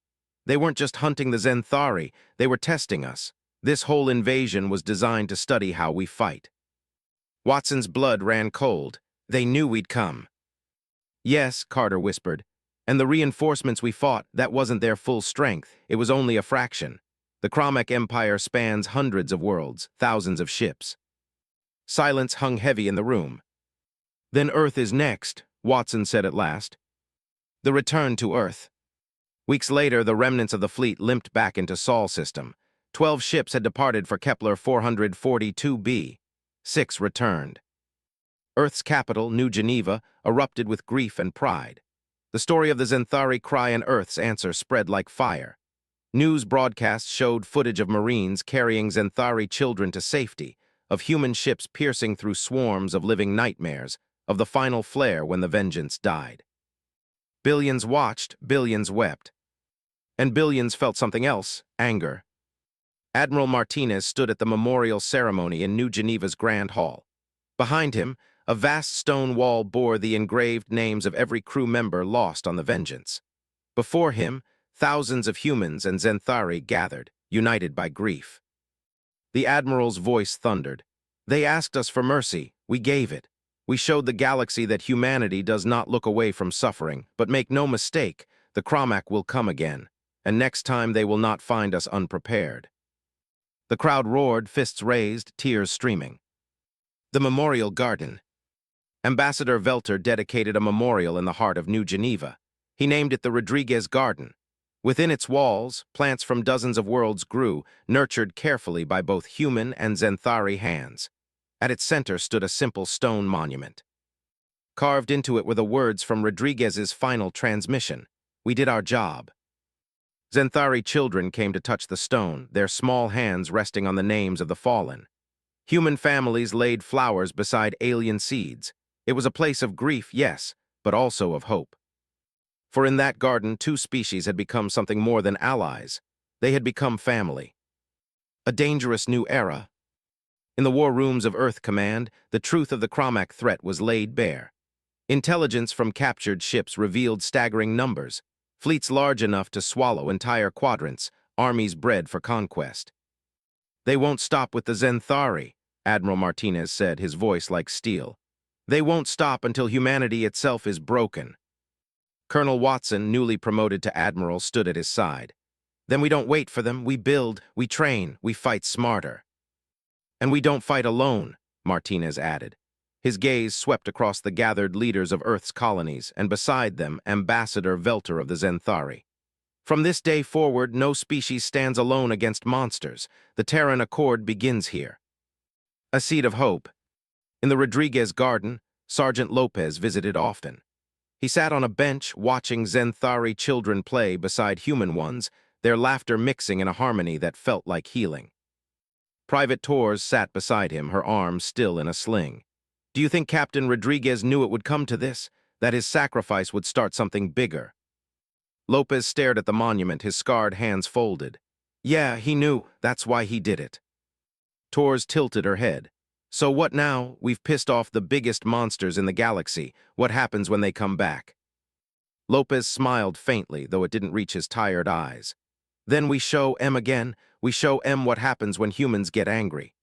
"They weren't just hunting the Zenthari, they were testing us. This whole invasion was designed to study how we fight." Watson's blood ran cold. "They knew we'd come." "Yes," Carter whispered. "And the reinforcements we fought, that wasn't their full strength. It was only a fraction. The Chromac Empire spans hundreds of worlds, thousands of ships." Silence hung heavy in the room. "Then Earth is next," Watson said at last. "The return to Earth." Weeks later, the remnants of the fleet limped back into Sol system. 12 ships had departed for Kepler 442b. 6 returned. Earth's capital, New Geneva, erupted with grief and pride. The story of the Zenthari cry and Earth's answer spread like fire. News broadcasts showed footage of Marines carrying Zenthari children to safety, of human ships piercing through swarms of living nightmares, of the final flare when the Vengeance died. Billions watched, billions wept. And billions felt something else, anger. Admiral Martinez stood at the memorial ceremony in New Geneva's Grand Hall. Behind him, a vast stone wall bore the engraved names of every crew member lost on the Vengeance. Before him, thousands of humans and Zenthari gathered, united by grief. The Admiral's voice thundered. "They asked us for mercy. We gave it. We showed the galaxy that humanity does not look away from suffering, but make no mistake, the Chromac will come again. and next time they will not find us unprepared." The crowd roared, fists raised, tears streaming. The Memorial Garden. Ambassador Velter dedicated a memorial in the heart of New Geneva. He named it the Rodriguez Garden. Within its walls, plants from dozens of worlds grew, nurtured carefully by both human and Zenthari hands. At its center stood a simple stone monument. Carved into it were the words from Rodriguez's final transmission: "We did our job." Zenthari children came to touch the stone, their small hands resting on the names of the fallen. Human families laid flowers beside alien seeds. It was a place of grief, yes, but also of hope. For in that garden, two species had become something more than allies. They had become family. A dangerous new era. In the war rooms of Earth Command, the truth of the Cromac threat was laid bare. Intelligence from captured ships revealed staggering numbers, fleets large enough to swallow entire quadrants, armies bred for conquest. "They won't stop with the Zenthari," Admiral Martinez said, his voice like steel. "They won't stop until humanity itself is broken." Colonel Watson, newly promoted to admiral, stood at his side. "Then we don't wait for them, we build, we train, we fight smarter." "And we don't fight alone," Martinez added. His gaze swept across the gathered leaders of Earth's colonies, and beside them, Ambassador Velter of the Zenthari. "From this day forward, no species stands alone against monsters. The Terran Accord begins here." A seed of hope. In the Rodriguez Garden, Sergeant Lopez visited often. He sat on a bench watching Zenthari children play beside human ones, their laughter mixing in a harmony that felt like healing. Private Torres sat beside him, her arm still in a sling. "Do you think Captain Rodriguez knew it would come to this, that his sacrifice would start something bigger?" Lopez stared at the monument, his scarred hands folded. "Yeah, he knew. That's why he did it." Torres tilted her head. "So what now? We've pissed off the biggest monsters in the galaxy. What happens when they come back?" Lopez smiled faintly, though it didn't reach his tired eyes. "Then we show M again. We show M what happens when humans get angry."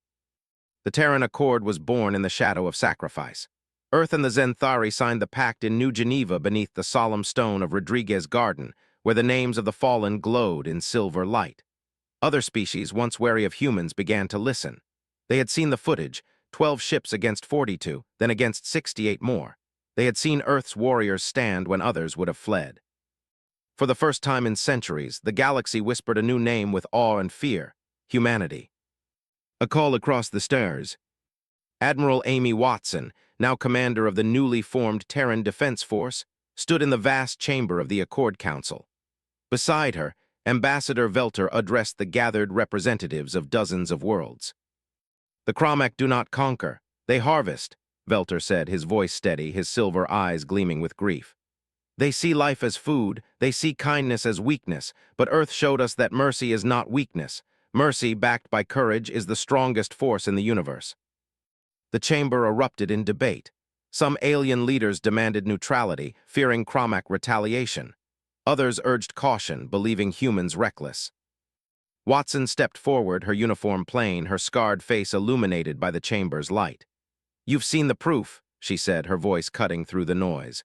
The Terran Accord was born in the shadow of sacrifice. Earth and the Zenthari signed the pact in New Geneva beneath the solemn stone of Rodriguez Garden, where the names of the fallen glowed in silver light. Other species, once wary of humans, began to listen. They had seen the footage, 12 ships against 42, then against 68 more. They had seen Earth's warriors stand when others would have fled. For the first time in centuries, the galaxy whispered a new name with awe and fear: humanity. A call across the stars. Admiral Amy Watson, now commander of the newly formed Terran Defense Force, stood in the vast chamber of the Accord Council. Beside her, Ambassador Velter addressed the gathered representatives of dozens of worlds. "The Cromac do not conquer, they harvest," Velter said, his voice steady, his silver eyes gleaming with grief. "They see life as food, they see kindness as weakness, but Earth showed us that mercy is not weakness. Mercy, backed by courage, is the strongest force in the universe." The chamber erupted in debate. Some alien leaders demanded neutrality, fearing Cromac retaliation. Others urged caution, believing humans reckless. Watson stepped forward, her uniform plain, her scarred face illuminated by the chamber's light. "You've seen the proof," she said, her voice cutting through the noise.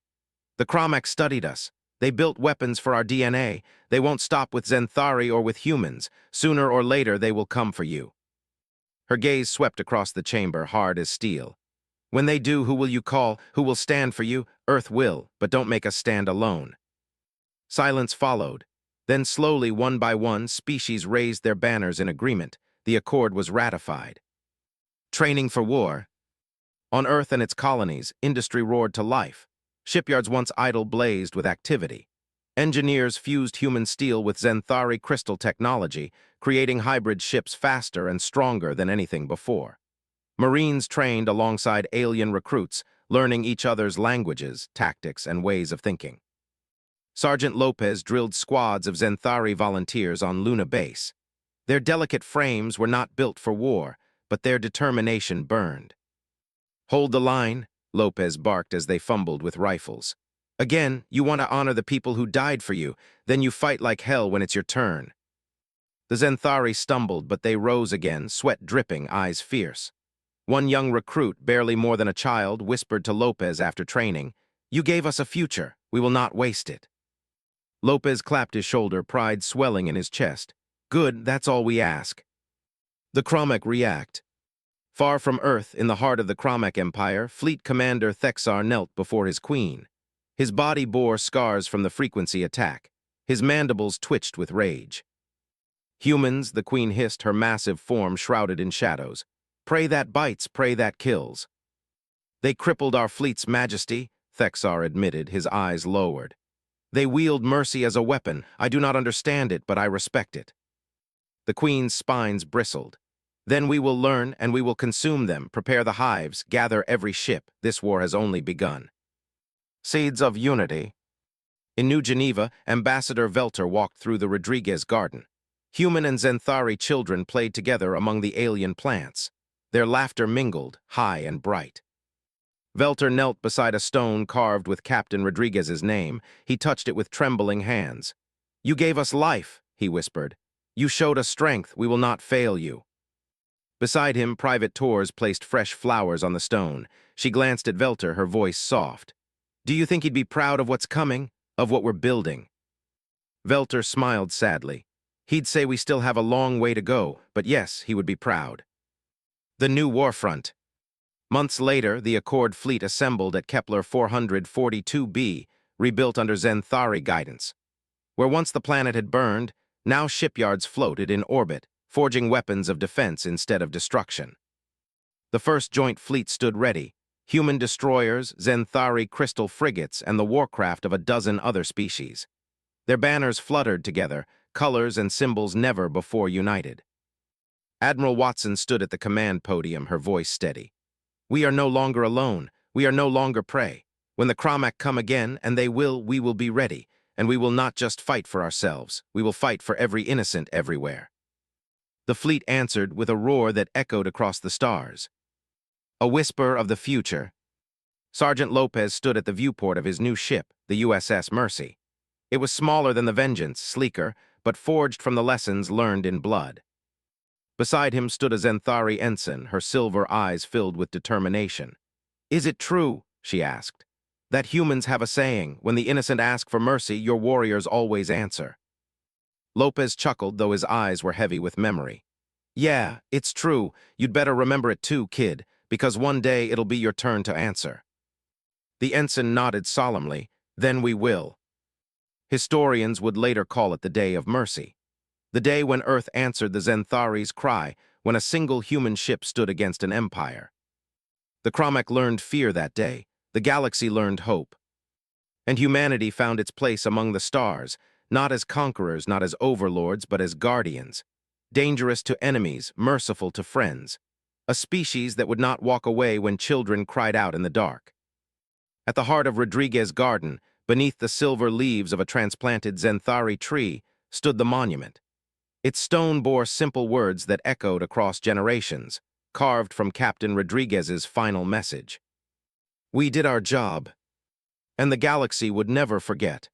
"The Cromac studied us. They built weapons for our DNA. They won't stop with Zenthari or with humans. Sooner or later, they will come for you." Her gaze swept across the chamber, hard as steel. "When they do, who will you call? Who will stand for you? Earth will, but don't make us stand alone." Silence followed. Then slowly, one by one, species raised their banners in agreement. The accord was ratified. Training for war. On Earth and its colonies, industry roared to life. Shipyards once idle blazed with activity. Engineers fused human steel with Zenthari crystal technology, creating hybrid ships faster and stronger than anything before. Marines trained alongside alien recruits, learning each other's languages, tactics, and ways of thinking. Sergeant Lopez drilled squads of Zenthari volunteers on Luna Base. Their delicate frames were not built for war, but their determination burned. "Hold the line," Lopez barked as they fumbled with rifles. "Again, you want to honor the people who died for you, then you fight like hell when it's your turn." The Zenthari stumbled, but they rose again, sweat dripping, eyes fierce. One young recruit, barely more than a child, whispered to Lopez after training, "You gave us a future. We will not waste it." Lopez clapped his shoulder, pride swelling in his chest. Good, that's all we ask. The Kromek react. Far from Earth, in the heart of the Kromek Empire, Fleet Commander Thexar knelt before his queen. His body bore scars from the frequency attack. His mandibles twitched with rage. Humans, the queen hissed, her massive form shrouded in shadows. Prey that bites, prey that kills. They crippled our fleet's majesty, Thexar admitted, his eyes lowered. They wield mercy as a weapon. I do not understand it, but I respect it. The queen's spines bristled. Then we will learn, and we will consume them, prepare the hives, gather every ship. This war has only begun. Seeds of Unity. In New Geneva, Ambassador Velter walked through the Rodriguez garden. Human and Zenthari children played together among the alien plants. Their laughter mingled, high and bright. Velter knelt beside a stone carved with Captain Rodriguez's name. He touched it with trembling hands. You gave us life, he whispered. You showed us strength. We will not fail you. Beside him, Private Torres placed fresh flowers on the stone. She glanced at Velter, her voice soft. Do you think he'd be proud of what's coming, of what we're building? Velter smiled sadly. He'd say we still have a long way to go, but yes, he would be proud. The new warfront. Months later, the Accord fleet assembled at Kepler 442b, rebuilt under Zenthari guidance. Where once the planet had burned, now shipyards floated in orbit, forging weapons of defense instead of destruction. The first joint fleet stood ready, human destroyers, Zenthari crystal frigates, and the warcraft of a dozen other species. Their banners fluttered together, colors and symbols never before united. Admiral Watson stood at the command podium, her voice steady. We are no longer alone. We are no longer prey. When the Kromek come again, and they will, we will be ready, and we will not just fight for ourselves. We will fight for every innocent everywhere. The fleet answered with a roar that echoed across the stars. A whisper of the future. Sergeant Lopez stood at the viewport of his new ship, the USS Mercy. It was smaller than the Vengeance, sleeker, but forged from the lessons learned in blood. Beside him stood a Zenthari ensign, her silver eyes filled with determination. Is it true, she asked, that humans have a saying, when the innocent ask for mercy, your warriors always answer? Lopez chuckled, though his eyes were heavy with memory. Yeah, it's true. You'd better remember it too, kid, because one day it'll be your turn to answer. The ensign nodded solemnly. Then we will. Historians would later call it the Day of Mercy. The day when Earth answered the Zenthari's cry, when a single human ship stood against an empire. The Kromek learned fear that day. The galaxy learned hope. And humanity found its place among the stars, not as conquerors, not as overlords, but as guardians. Dangerous to enemies, merciful to friends. A species that would not walk away when children cried out in the dark. At the heart of Rodriguez Garden, beneath the silver leaves of a transplanted Zenthari tree, stood the monument. Its stone bore simple words that echoed across generations, carved from Captain Rodriguez's final message. We did our job, and the galaxy would never forget.